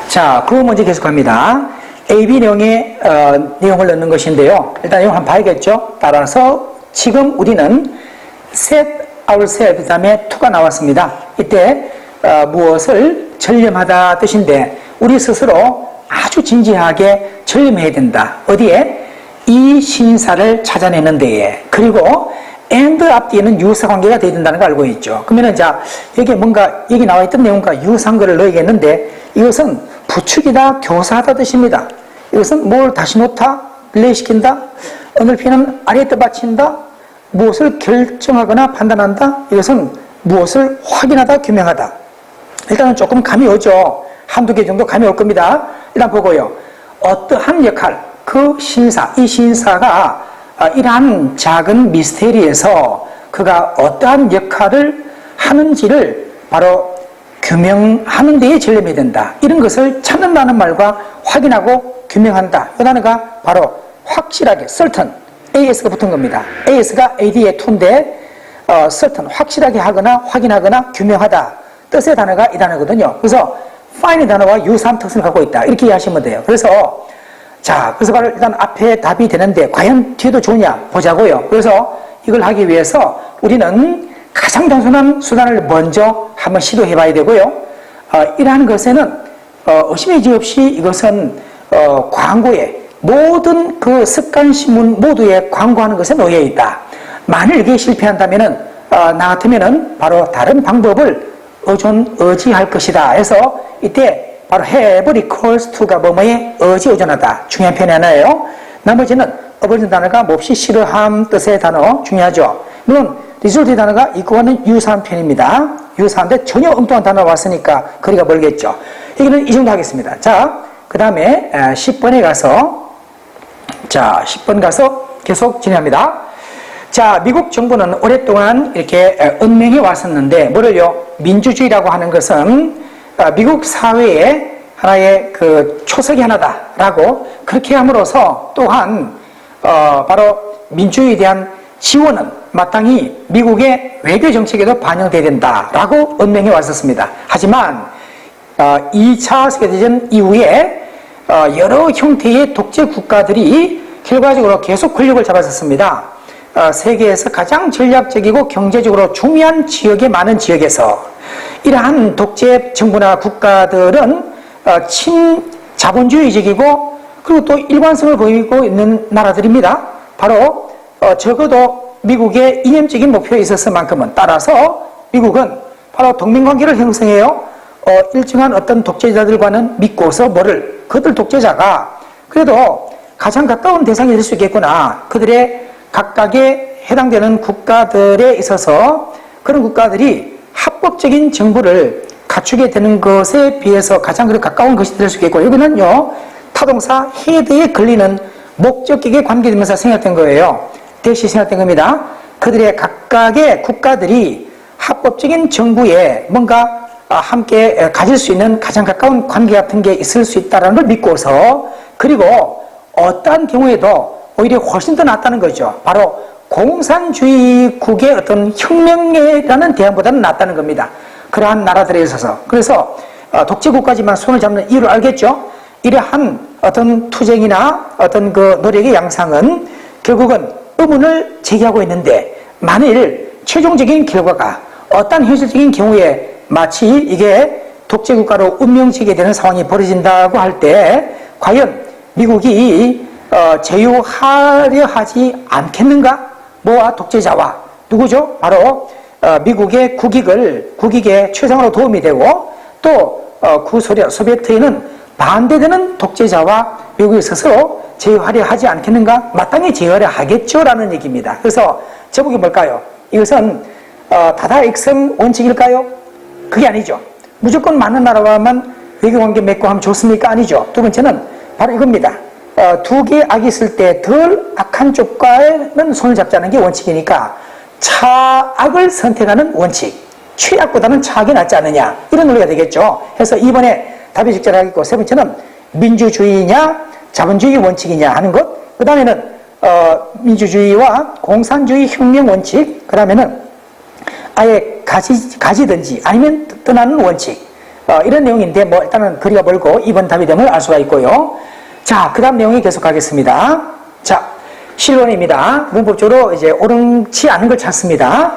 자, 그 문제 계속합니다. AB 내용의 내용을 넣는 것인데요. 일단 내용 한번 봐야겠죠. 따라서 지금 우리는 set ourselves 다음에 to가 나왔습니다. 이때 무엇을 전념하다 뜻인데 우리 스스로 아주 진지하게 전념해야 된다. 어디에? 이 신사를 찾아내는 데에. 그리고 and 앞뒤에는 유사관계가 되어야 된다는 걸 알고 있죠. 그러면 자, 여기 뭔가 여기 나와 있던 내용과 유사한 것을 넣어야겠는데 이것은 부축이다, 교사하다 뜻입니다. 이것은 뭘 다시 놓다, 릴레이시킨다, 언을피는 아래에 떠받친다, 무엇을 결정하거나 판단한다. 이것은 무엇을 확인하다, 규명하다. 일단은 조금 감이 오죠. 한두 개 정도 감이 올 겁니다. 일단 보고요. 어떠한 역할, 그 신사, 이 신사가 이러한 작은 미스테리에서 그가 어떠한 역할을 하는지를 바로 규명하는 데에 전념해야 된다. 이런 것을 찾는다는 말과 확인하고 규명한다. 이 단어가 바로 확실하게, certain, AS가 붙은 겁니다. AS가 AD의 to인데 certain, 확실하게 하거나 확인하거나 규명하다. 뜻의 단어가 이 단어거든요. 그래서 find 단어와 유사한 특성을 갖고 있다. 이렇게 이해하시면 돼요. 그래서 자, 그래서 바로 일단 앞에 답이 되는데 과연 뒤에도 좋으냐 보자고요. 그래서 이걸 하기 위해서 우리는 가장 단순한 수단을 먼저 한번 시도해 봐야 되고요. 이러한 것에는 의심의 여지 없이 이것은 광고에 모든 그 습관신문 모두에 광고하는 것에 놓여 있다. 만일 이게 실패한다면은 나 같으면은 바로 다른 방법을 의지할 것이다. 해서 이때 바로 have recourse to가 뭐뭐에 의존하다. 중요한 편이 하나예요. 나머지는 어버진 단어가 몹시 싫어함 뜻의 단어 중요하죠. 물론 result의 단어가 이거와는 유사한 편입니다. 유사한데 전혀 엉뚱한 단어가 왔으니까 거리가 멀겠죠. 여기는 이 정도 하겠습니다. 자, 그 다음에 10번에 가서 자, 10번 가서 계속 진행합니다. 자, 미국 정부는 오랫동안 이렇게 은명해 왔었는데 뭐를요? 민주주의라고 하는 것은 미국 사회의 하나의 그 초석이 하나다라고 그렇게 함으로써 또한 바로 민주주의에 대한 지원은 마땅히 미국의 외교 정책에도 반영돼야 된다라고 언명해 왔었습니다. 하지만 2차 세계대전 이후에 여러 형태의 독재 국가들이 결과적으로 계속 권력을 잡았었습니다. 세계에서 가장 전략적이고 경제적으로 중요한 지역의 많은 지역에서 이러한 독재 정부나 국가들은 친자본주의적이고 그리고 또 일관성을 보이고 있는 나라들입니다. 바로 적어도 미국의 이념적인 목표에 있어서만큼은 따라서 미국은 바로 동맹관계를 형성해요. 일정한 어떤 독재자들과는 믿고서 뭐를 그들 독재자가 그래도 가장 가까운 대상이 될 수 있겠구나. 그들의 각각에 해당되는 국가들에 있어서 그런 국가들이 합법적인 정부를 갖추게 되는 것에 비해서 가장 가까운 것이 될 수 있겠고 여기는요 타동사 헤드에 걸리는 목적격에 관계되면서 생략된 거예요. 대시 생략된 겁니다. 그들의 각각의 국가들이 합법적인 정부에 뭔가 함께 가질 수 있는 가장 가까운 관계 같은 게 있을 수 있다는 걸 믿고서 그리고 어떠한 경우에도 오히려 훨씬 더 낫다는 거죠. 바로 공산주의국의 어떤 혁명이라는 대안보다는 낫다는 겁니다. 그러한 나라들에 있어서. 그래서 독재국가지만 손을 잡는 이유를 알겠죠? 이러한 어떤 투쟁이나 어떤 그 노력의 양상은 결국은 의문을 제기하고 있는데 만일 최종적인 결과가 어떤 현실적인 경우에 마치 이게 독재국가로 운명지게 되는 상황이 벌어진다고 할 때 과연 미국이 제휴하려 하지 않겠는가? 뭐와 독재자와 누구죠? 바로 미국의 국익에 최상으로 도움이 되고 또 구소비에트에는 반대되는 독재자와 미국이 스스로 제휴하려 하지 않겠는가? 마땅히 제휴하려 하겠죠라는 얘기입니다. 그래서 제목이 뭘까요? 이것은 다다익선 원칙일까요? 그게 아니죠. 무조건 많은 나라와만 외교관계 맺고 하면 좋습니까? 아니죠. 두 번째는 바로 이겁니다. 두 개의 악이 있을 때 덜 악한 쪽과는 손을 잡자는 게 원칙이니까 차악을 선택하는 원칙, 최악보다는 차악이 낫지 않느냐 이런 논리가 되겠죠. 그래서 이번에 답이 적절하겠고 세 번째는 민주주의냐 자본주의 원칙이냐 하는 것, 그 다음에는 민주주의와 공산주의 혁명 원칙, 그 다음에는 아예 가지든지 아니면 떠나는 원칙, 이런 내용인데 뭐 일단은 거리가 멀고 2번 답이 됨을 알 수가 있고요. 자, 그 다음 내용이 계속하겠습니다. 자, 실론입니다. 문법적으로 이제 옳지 않은 걸 찾습니다.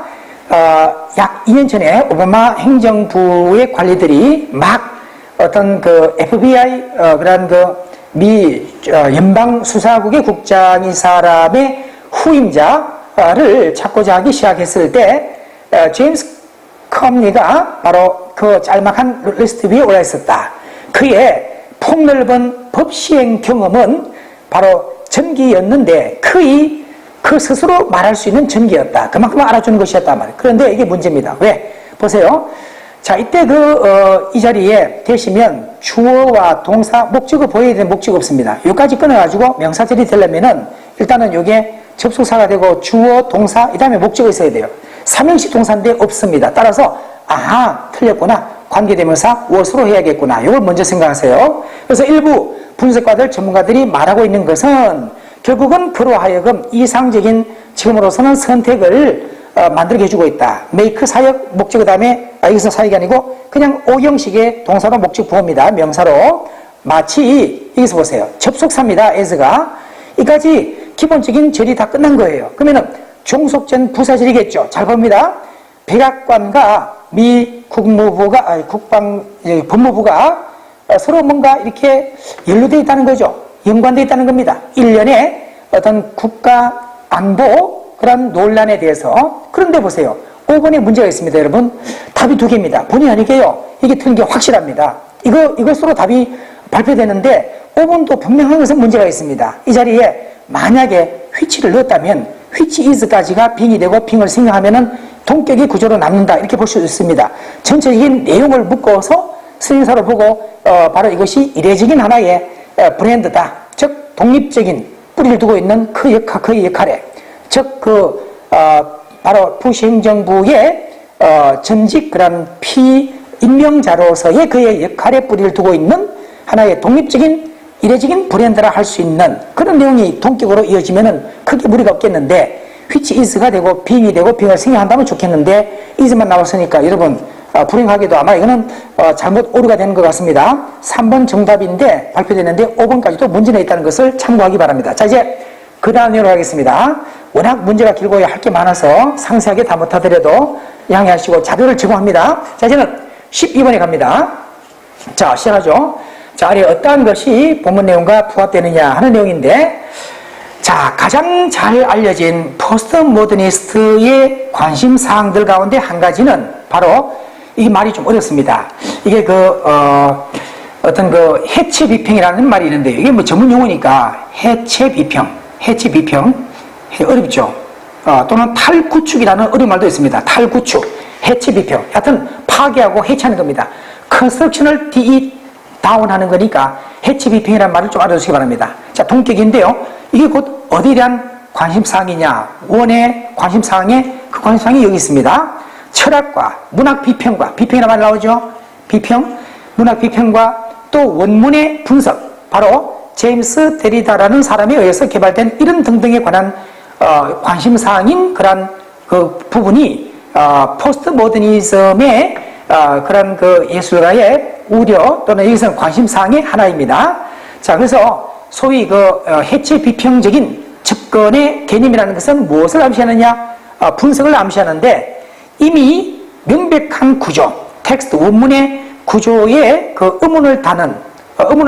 약 2년 전에 오바마 행정부의 관리들이 막 어떤 그 FBI 그런 그 미 연방 수사국의 국장인 사람의 후임자를 찾고자 하기 시작했을 때 제임스 컴리가 바로 그 짤막한 리스트 위에 올라 있었다. 그의 폭넓은 법 시행 경험은 바로 전기였는데 거의 그 스스로 말할 수 있는 전기였다. 그만큼 알아주는 것이었단 말이에요. 그런데 이게 문제입니다. 왜? 보세요. 자, 이때 이 자리에 계시면 주어와 동사, 목적어 보여야 되는 목적어 없습니다. 여기까지 끊어가지고 명사절이 되려면은 일단은 이게 접속사가 되고 주어, 동사, 이 다음에 목적어 있어야 돼요. 삼형식 동사인데 없습니다. 따라서, 아하, 틀렸구나. 관계대명사, what으로 해야겠구나. 이걸 먼저 생각하세요. 그래서 일부 분석가들, 전문가들이 말하고 있는 것은 결국은 그로 하여금 이상적인 지금으로서는 선택을 만들게 해주고 있다. make 사역 목적어 다음에 여기서 사역이 아니고 그냥 오형식의 동사로 목적 부호입니다. 명사로 마치 여기서 보세요. 접속사입니다. as가 이까지 기본적인 절이 다 끝난 거예요. 그러면은 종속전 부사절이겠죠. 잘 봅니다. 백악관과 미 국무부가 법무부가 서로 뭔가 이렇게 연루되어 있다는 거죠. 연관되어 있다는 겁니다. 일련의 어떤 국가 안보 그런 논란에 대해서. 그런데 보세요. 5번에 문제가 있습니다, 여러분. 답이 두 개입니다. 본의 아니게요. 이게 틀린 게 확실합니다. 이것으로 답이 발표되는데 5번도 분명한 것은 문제가 있습니다. 이 자리에 만약에 which를 넣었다면 which is까지가 빙이 되고 빙을 생략하면은 동격의 구조로 남는다. 이렇게 볼 수 있습니다. 전체적인 내용을 묶어서 선행사로 보고 바로 이것이 이례적인 하나의 브랜드다. 즉 독립적인 뿌리를 두고 있는 그의 역할에 즉 바로 부시 행정부의 전직 그런 피임명자로서의 그의 역할에 뿌리를 두고 있는 하나의 독립적인 이례적인 브랜드라 할 수 있는 그런 내용이 동격으로 이어지면은 크게 무리가 없겠는데 which is가 되고 being이 되고 being을 생략한다면 좋겠는데 is만 나왔으니까 여러분 불행하게도 아마 이거는 잘못 오류가 되는 것 같습니다. 3번 정답인데 발표되는데 5번까지도 문제가 있다는 것을 참고하기 바랍니다. 자, 이제 그 다음 내용으로 하겠습니다. 워낙 문제가 길고 할 게 많아서 상세하게 다 못하더라도 양해하시고 자료를 제공합니다. 자, 이제는 12번에 갑니다. 자, 시작하죠. 자, 아래 어떠한 것이 본문 내용과 부합되느냐 하는 내용인데, 자, 가장 잘 알려진 포스트 모더니스트의 관심 사항들 가운데 한 가지는 바로 이 말이 좀 어렵습니다. 이게 어떤 해체 비평이라는 말이 있는데요. 이게 뭐 전문 용어니까 해체 비평 어렵죠. 또는 탈구축이라는 어려운 말도 있습니다. 탈구축, 해체 비평. 하여튼 파괴하고 해체하는 겁니다. 컨스트럭션을 다운하는 거니까 해체 비평이라는 말을 좀 알아두시기 바랍니다. 자, 동격인데요. 이게 곧 어디에 대한 관심사항이냐. 원의 관심사항에 그 관심사항이 여기 있습니다. 철학과 문학 비평과 비평이라는 말 나오죠. 비평, 문학 비평과 또 원문의 분석. 바로 제임스 데리다라는 사람에 의해서 개발된 이런 등등에 관한 관심사항인 그런 그 부분이 포스트 모더니즘의 그런 그 예술가의 우려 또는 여기서는 관심사항의 하나입니다. 자, 그래서 소위 해체 비평적인 접근의 개념이라는 것은 무엇을 암시하느냐? 분석을 암시하는데 이미 명백한 구조, 텍스트 원문의 구조의 그 의문을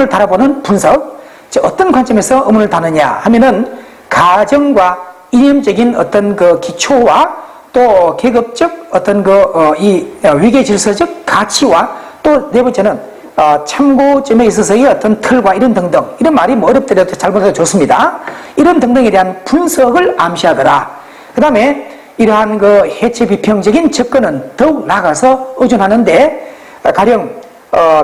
달아보는 분석. 어떤 관점에서 의문을 다느냐 하면은 가정과 이념적인 어떤 그 기초와 또 계급적 어떤 이 위계 질서적 가치와 또 네 번째는 참고점에 있어서의 어떤 틀과 이런 등등 이런 말이 뭐 어렵더라도 잘 보셔도 좋습니다. 이런 등등에 대한 분석을 암시하더라. 그 다음에 이러한 해체 비평적인 접근은 더욱 나아가서 의존하는데 가령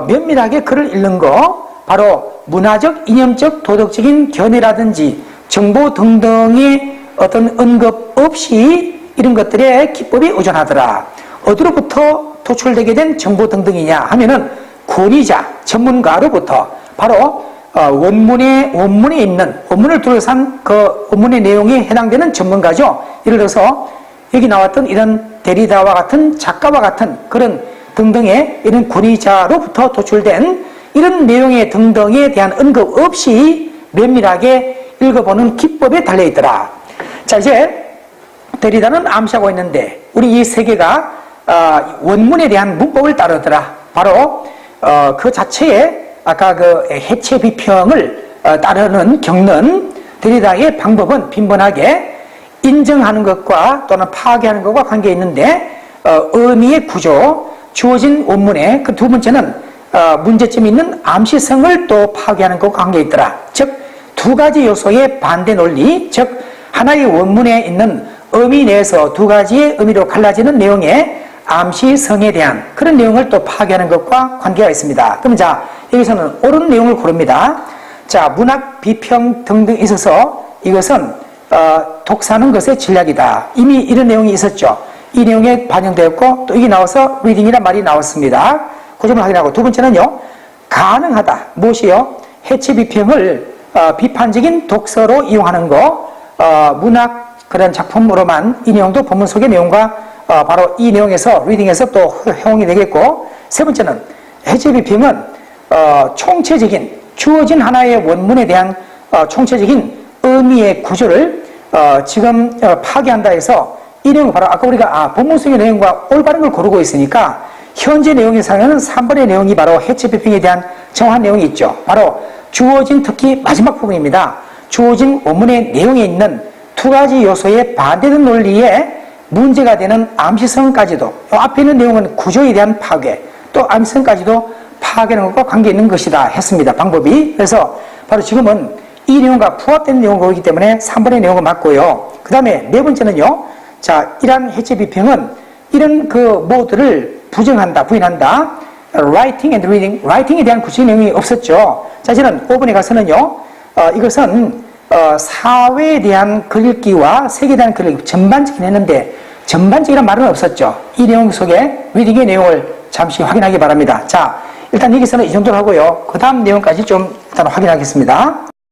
면밀하게 글을 읽는 거 바로 문화적, 이념적, 도덕적인 견해라든지 정보 등등의 어떤 언급 없이 이런 것들의 기법에 의존하더라. 어디로부터 도출되게 된 정보 등등이냐 하면은 권위자, 전문가로부터 바로 원문에 있는 원문을 둘러싼 그 원문의 내용에 해당되는 전문가죠. 예를 들어서 여기 나왔던 이런 데리다와 같은 작가와 같은 그런 등등의 이런 권위자로부터 도출된 이런 내용의 등등에 대한 언급 없이 면밀하게 읽어보는 기법에 달려있더라. 자, 이제 데리다는 암시하고 있는데 우리 이 세 개가 원문에 대한 문법을 따르더라. 바로 그 자체에 아까 그 해체 비평을 따르는 겪는 데리다의 방법은 빈번하게 인정하는 것과 또는 파괴하는 것과 관계 있는데 의미의 구조, 주어진 원문에 그 두 번째는 문제점이 있는 암시성을 또 파괴하는 것과 관계 있더라. 즉 두 가지 요소의 반대 논리, 즉 하나의 원문에 있는 의미 내에서 두 가지의 의미로 갈라지는 내용의 암시성에 대한 그런 내용을 또 파괴하는 것과 관계가 있습니다. 그럼 자, 여기서는 옳은 내용을 고릅니다. 자, 문학, 비평 등등 있어서 이것은 독사하는 것의 전략이다. 이미 이런 내용이 있었죠. 이 내용에 반영되었고 또 이게 나와서 리딩이란 말이 나왔습니다. 그 점을 확인하고 두 번째는요. 가능하다. 무엇이요? 해체 비평을 비판적인 독서로 이용하는 거 문학 그런 작품으로만 이 내용도 본문 속의 내용과 바로 이 내용에서 리딩에서 또 허용이 되겠고 세 번째는 해체 비평은 총체적인 주어진 하나의 원문에 대한 총체적인 의미의 구조를 지금 파괴한다 해서 이 내용은 바로 아까 우리가 본문 속의 내용과 올바른 걸 고르고 있으니까 현재 내용에서는 3번의 내용이 바로 해체 비평에 대한 정확한 내용이 있죠. 바로 주어진 특히 마지막 부분입니다. 주어진 원문의 내용에 있는 두 가지 요소의 반대된 논리에 문제가 되는 암시성까지도 앞에 있는 내용은 구조에 대한 파괴 또 암시성까지도 파괴하는 것과 관계 있는 것이다 했습니다. 방법이. 그래서 바로 지금은 이 내용과 부합되는 내용을 보기 때문에 3번의 내용을 맞고요. 그 다음에 네 번째는요. 자, 이러한 해체 비평은 이런 그 모드를 부정한다, 부인한다. writing and reading, writing에 대한 구체적인 내용이 없었죠. 자, 저는 5번에 가서는요. 이것은 사회에 대한 글읽기와 세계에 대한 글읽기 전반적인 했는데 전반적이라는 말은 없었죠. 이 내용 속에 리딩의 내용을 잠시 확인하기 바랍니다. 자, 일단 여기서는 이 정도로 하고요. 그 다음 내용까지 좀 일단 확인하겠습니다.